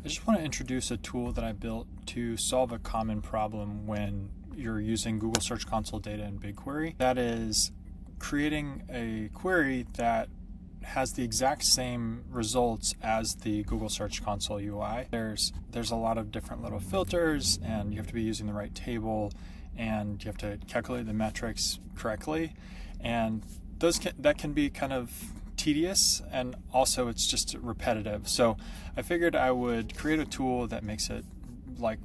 I just want to introduce a tool that I built to solve a common problem when you're using Google Search Console data in BigQuery. That is creating a query that has the exact same results as the Google Search Console UI. There's a lot of different little filters, and you have to be using the right table, and you have to calculate the metrics correctly, and that can be kind of tedious, and also it's just repetitive. So I figured I would create a tool that makes it like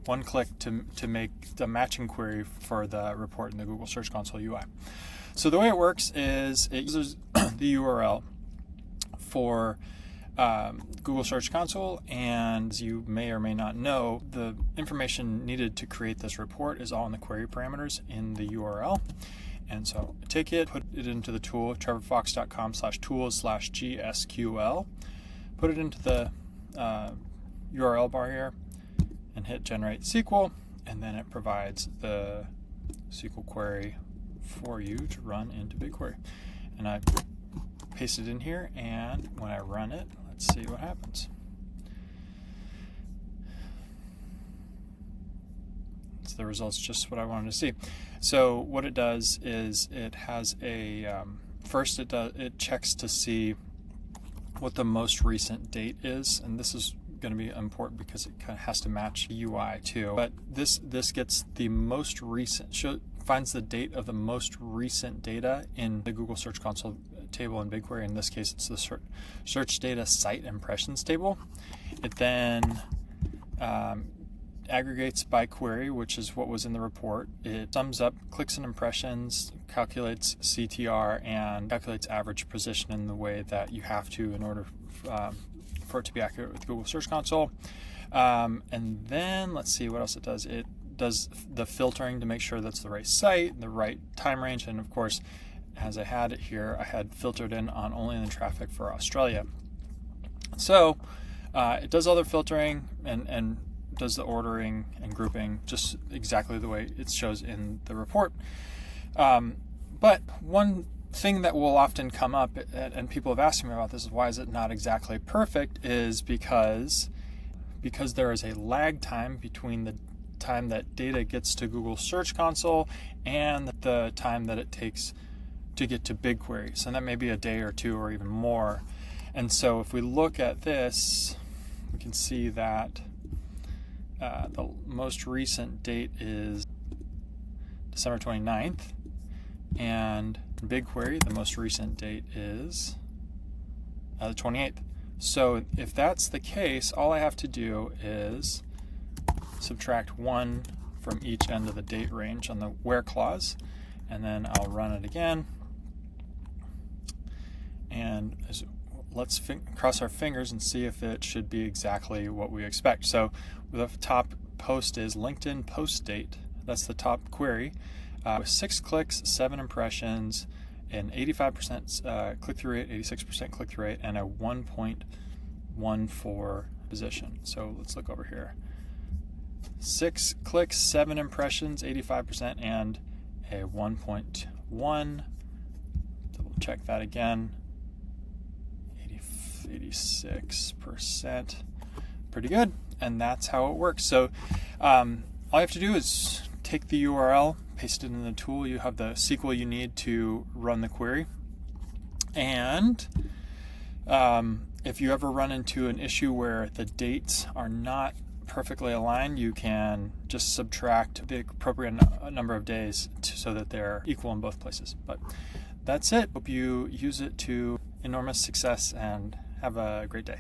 one click to make the matching query for the report in the Google Search Console UI. So the way it works is it uses the URL for Google Search Console, and as you may or may not know, the information needed to create this report is all in the query parameters in the URL. And so take it, put it into the tool, trevorfox.com/tools/GSQL, put it into the URL bar here, and hit generate SQL, and then it provides the SQL query for you to run into BigQuery. And I paste it in here, and when I run it, let's see what happens. The results just what I wanted to see. So what it does is it has a first it checks to see what the most recent date is, and this is going to be important because it kind of has to match the UI too. But this gets the most recent, finds the date of the most recent data in the Google Search Console table in BigQuery. In this case, it's the search data site impressions table. It then aggregates by query, which is what was in the report. It sums up clicks and impressions, calculates CTR, and calculates average position in the way that you have to in order for it to be accurate with Google Search Console. And then let's see what else it does. It does the filtering to make sure that's the right site, the right time range, and of course, as I had it here, I had filtered in on only the traffic for Australia. So it does all the filtering and does the ordering and grouping just exactly the way it shows in the report. But one thing that will often come up, and people have asked me about this, is why is it not exactly perfect, is because there is a lag time between the time that data gets to Google Search Console and the time that it takes to get to BigQuery. So that may be a day or two or even more. And so if we look at this, we can see that the most recent date is December 29th, and in BigQuery, the most recent date is the 28th. So if that's the case, all I have to do is subtract 1 from each end of the date range on the where clause, and then I'll run it again. And let's cross our fingers and see if it should be exactly what we expect. So the top post is LinkedIn post date. That's the top query with 6 clicks, 7 impressions, an 85% click-through rate, 86% click-through rate, and a 1.14 position. So let's look over here. 6 clicks, 7 impressions, 85%, and a 1.1. Double check that again. 86%. Pretty good. And that's how it works. So all you have to do is take the URL, paste it in the tool. You have the SQL you need to run the query. And if you ever run into an issue where the dates are not perfectly aligned, you can just subtract the appropriate number of days so that they're equal in both places. But that's it. Hope you use it to enormous success and have a great day.